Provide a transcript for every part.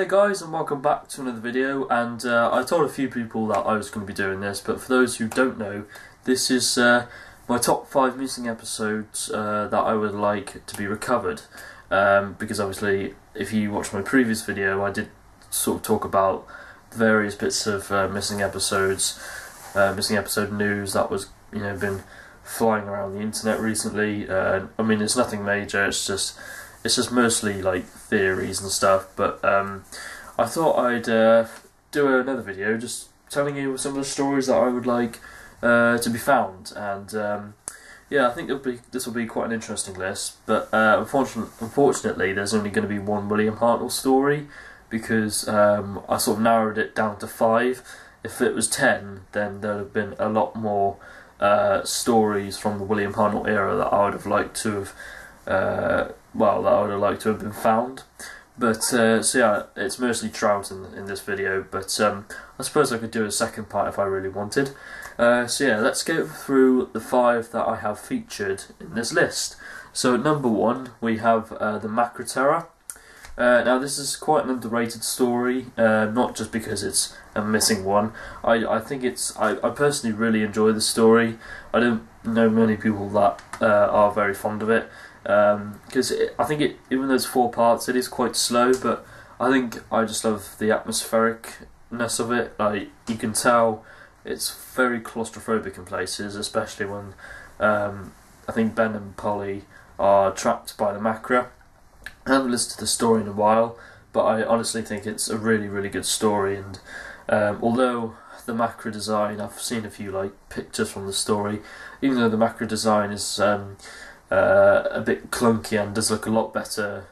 there guys, and welcome back to another video. And I told a few people that I was going to be doing this, but for those who don't know, this is my top 5 missing episodes that I would like to be recovered. Because obviously, if you watched my previous video, I did sort of talk about various bits of missing episodes, missing episode news that was been flying around the internet recently. I mean, it's nothing major. It's just mostly like theories and stuff, but I thought I'd do another video just telling you some of the stories that I would like to be found, and yeah, I think this will be quite an interesting list, but unfortunately there's only going to be one William Hartnell story, because I sort of narrowed it down to 5. If it was 10, then there would have been a lot more stories from the William Hartnell era that I would have liked to have that I would have liked to have been found. But so yeah, it's mostly trout in this video, but I suppose I could do a second part if I really wanted. So yeah, let's go through the 5 that I have featured in this list. So at number 1 we have the Macro Terra. Now this is quite an underrated story, not just because it's a missing one. I think I personally really enjoy the story. I don't know many people that are very fond of it. Because I think even though it's 4 parts, it is quite slow, but I think I just love the atmosphericness of it. Like, you can tell it's very claustrophobic in places, especially when I think Ben and Polly are trapped by the Macra. I haven't listened to the story in a while, but I honestly think it's a really, really good story. And although the Macra design, I've seen a few like pictures from the story, even though the Macra design is a bit clunky and does look a lot better,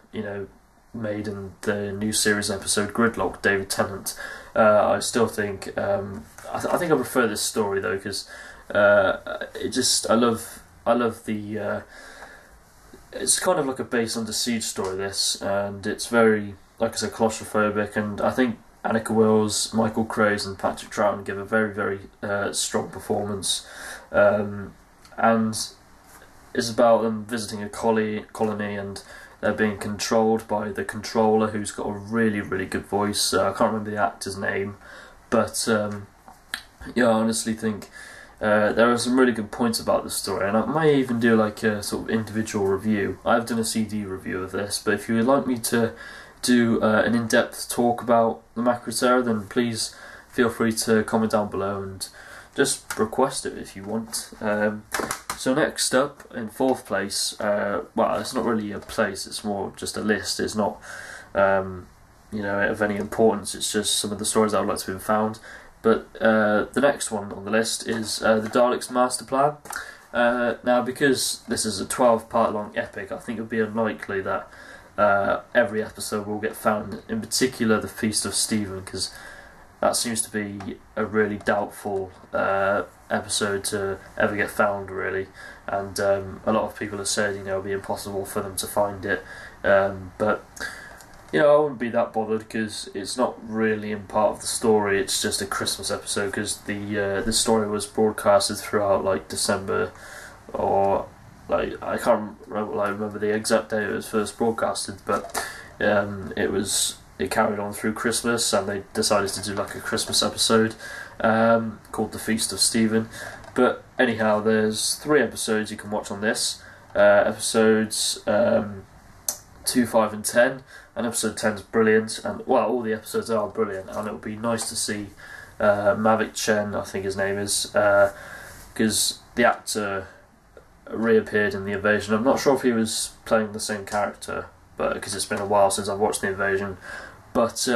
made in the new series episode Gridlock, David Tennant. I still think I think I prefer this story though, because I love the it's kind of like a base under siege story, this, and it's very, like I said, claustrophobic, and I think Annika Wills, Michael Craze and Patrick Troughton give a very, very strong performance, and it's about them visiting a colony, and they're being controlled by the controller, who's got a really, really good voice. I can't remember the actor's name, but yeah, I honestly think there are some really good points about the story, and I may even do like a sort of individual review. I've done a CD review of this, but if you would like me to do an in-depth talk about the Macro Terra, then please feel free to comment down below and just request it if you want. So next up, in 4th place, well, it's not really a place, it's more just a list. It's not of any importance, it's just some of the stories I would like to be found. But the next one on the list is the Daleks Master Plan. Now, because this is a 12-part long epic, I think it would be unlikely that every episode will get found, in particular the Feast of Stephen, because that seems to be a really doubtful episode to ever get found, really. And a lot of people have said it'll be impossible for them to find it. But I wouldn't be that bothered, because it's not really in part of the story. It's just a Christmas episode, because the story was broadcasted throughout like December, or like I can't remember the exact day it was first broadcasted, but it carried on through Christmas, and they decided to do like a Christmas episode called The Feast of Stephen. But anyhow, there's 3 episodes you can watch on this. Episodes 2, 5 and 10, and episode 10 is brilliant, and well, all the episodes are brilliant, and it would be nice to see Mavic Chen, I think his name is, because the actor reappeared in The Invasion. I'm not sure if he was playing the same character, but because it's been a while since I've watched The Invasion. But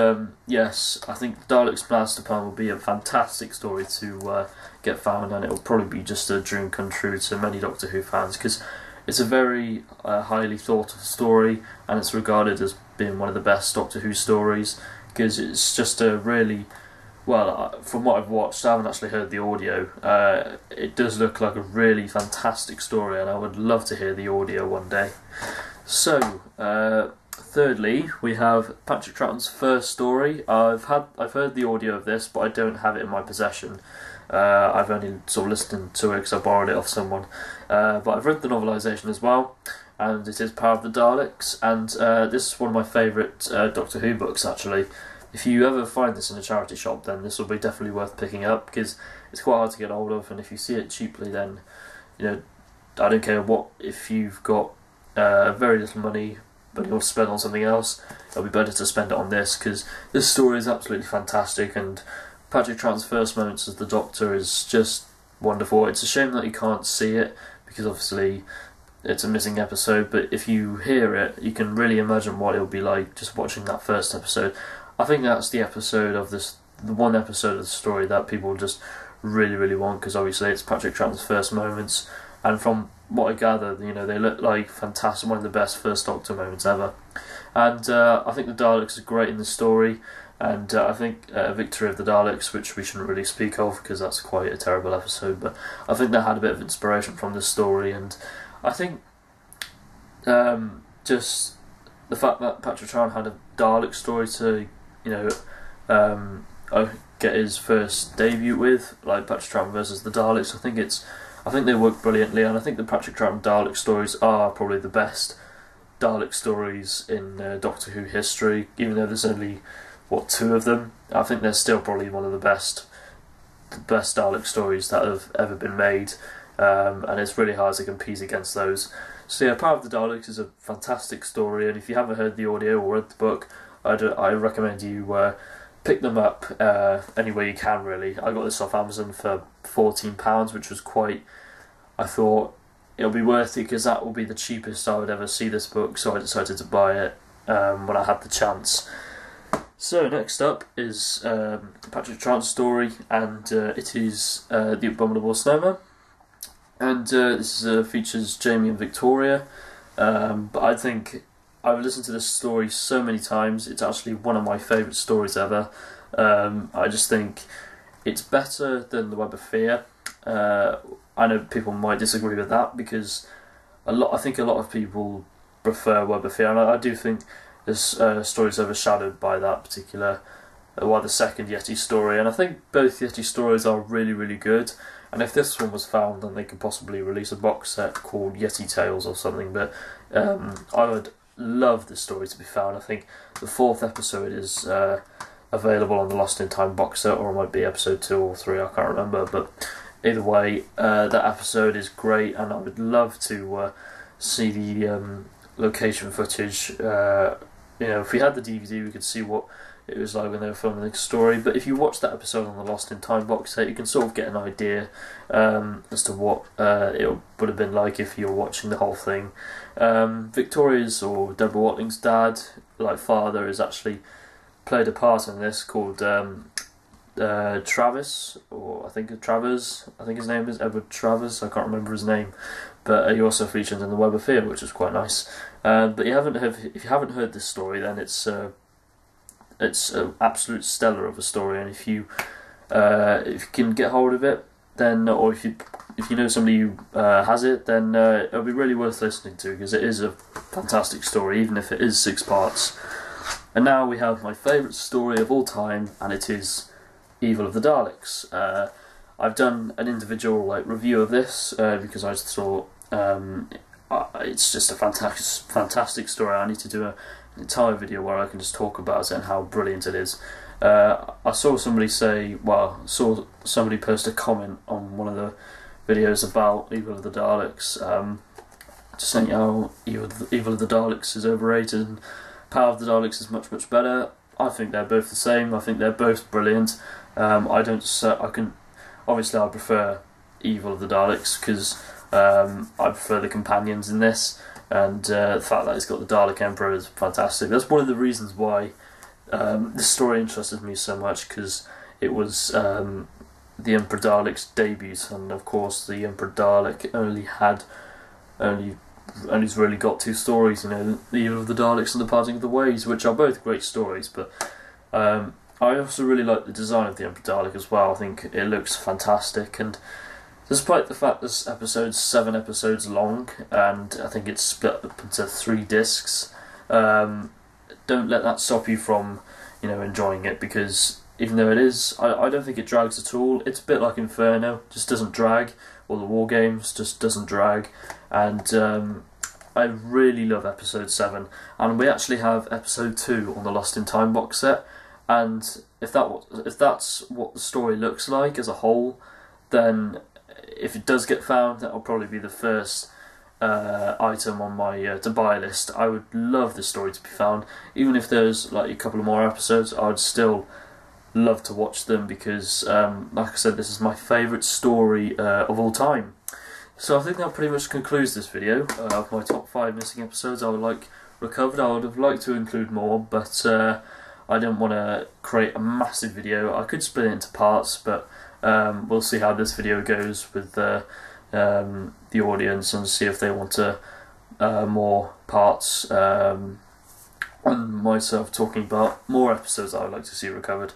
yes, I think the Daleks Master Plan will be a fantastic story to get found, and it will probably be just a dream come true to many Doctor Who fans, because it's a very highly thought of story, and it's regarded as being one of the best Doctor Who stories, because it's just a really, well, from what I've watched, I haven't actually heard the audio, it does look like a really fantastic story, and I would love to hear the audio one day. So, thirdly, we have Patrick Troughton's first story. I've heard the audio of this, but I don't have it in my possession. I've only sort of listened to it because I borrowed it off someone. But I've read the novelisation as well, and it is Power of the Daleks, and this is one of my favourite Doctor Who books, actually. If you ever find this in a charity shop, then this will be definitely worth picking up, because it's quite hard to get hold of, and if you see it cheaply, then, you know, I don't care what, if you've got very little money but you want to spend on something else, it'll be better to spend it on this, because this story is absolutely fantastic, and Patrick Troughton's first moments as the Doctor is just wonderful. It's a shame that you can't see it, because obviously it's a missing episode, but if you hear it, you can really imagine what it'll be like just watching that first episode. I think that's the one episode of the story that people just really, really want, because obviously it's Patrick Troughton's first moments, and from what I gather, you know, they look like fantastic, one of the best first Doctor moments ever. And I think the Daleks are great in the story, and I think Victory of the Daleks, which we shouldn't really speak of because that's quite a terrible episode, but I think they had a bit of inspiration from this story, and I think just the fact that Patrick Troughton had a Dalek story to, you know, get his first debut with, like Patrick Troughton versus the Daleks, I think they work brilliantly, and I think the Patrick Troughton Dalek stories are probably the best Dalek stories in Doctor Who history, even though there's only, what, 2 of them. I think they're still probably one of the best Dalek stories that have ever been made, and it's really hard to compete against those. So yeah, Power of the Daleks is a fantastic story, and if you haven't heard the audio or read the book, I recommend you pick them up any way you can, really. I got this off Amazon for £14, which was quite, I thought it'll be worth it, because that will be the cheapest I would ever see this book, so I decided to buy it when I had the chance. So next up is Patrick Troughton's story, and it is The Abominable Snowman, and this features Jamie and Victoria, but I think I've listened to this story so many times, it's actually one of my favourite stories ever. I just think it's better than The Web of Fear. I know people might disagree with that, because I think a lot of people prefer Web of Fear, and I do think this story is overshadowed by that particular, the second Yeti story, and I think both Yeti stories are really, really good, and if this one was found, then they could possibly release a box set called Yeti Tales or something, but I would love this story to be found. I think the 4th episode is available on the Lost in Time box set, or it might be episode 2 or 3, I can't remember, but either way, that episode is great, and I would love to see the location footage. You know, if we had the DVD, we could see what it was like when they were filming the story, but if you watch that episode on the Lost in Time box set, you can sort of get an idea as to what it would have been like if you were watching the whole thing. Victoria's, or Deborah Watling's dad, like father, has actually played a part in this called Travis, or I think Travers, I think his name is Edward Travers, I can't remember his name, but he also featured in The Web of Fear, which is quite nice. But if you haven't heard this story, then it's an absolute stellar of a story, and if you can get hold of it, then, or if you know somebody who has it, then it'll be really worth listening to, because it is a fantastic story, even if it is 6 parts. And now we have my favourite story of all time, and it is Evil of the Daleks. I've done an individual review of this because I just thought it's just a fantastic story. I need to do an entire video where I can just talk about it and how brilliant it is. I saw somebody post a comment on one of the videos about Evil of the Daleks, just saying how Evil of the Daleks is overrated and Power of the Daleks is much, much better. I think they're both the same. I think they're both brilliant. I prefer Evil of the Daleks because I prefer the companions in this, and the fact that it's got the Dalek Emperor is fantastic. That's one of the reasons why this story interested me so much, because it was the Emperor Dalek's debut, and of course the Emperor Dalek only really got 2 stories, the Evil of the Daleks and the Parting of the Ways, which are both great stories, but I also really like the design of the Emperor Dalek as well. I think it looks fantastic, and despite the fact this episode's 7 episodes long, and I think it's split up into 3 discs, don't let that stop you from enjoying it, because even though it is, I don't think it drags at all. It's a bit like Inferno, just doesn't drag, or the War Games just doesn't drag, and I really love episode 7, and we actually have episode 2 on the Lost in Time box set, and if that's what the story looks like as a whole, then if it does get found, that'll probably be the first item on my to buy list. I would love this story to be found. Even if there's like a couple of more episodes, I'd still love to watch them, because like I said, this is my favourite story of all time. So I think that pretty much concludes this video of my top 5 missing episodes I would like recovered. I would have liked to include more, but I didn't want to create a massive video. I could split it into parts, but we'll see how this video goes with the audience, and see if they want more parts and myself talking about more episodes that I would like to see recovered.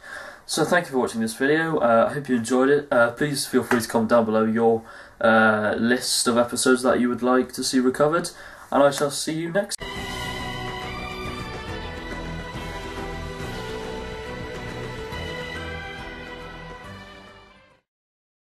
So thank you for watching this video. I hope you enjoyed it. Please feel free to comment down below your list of episodes that you would like to see recovered, and I shall see you next time.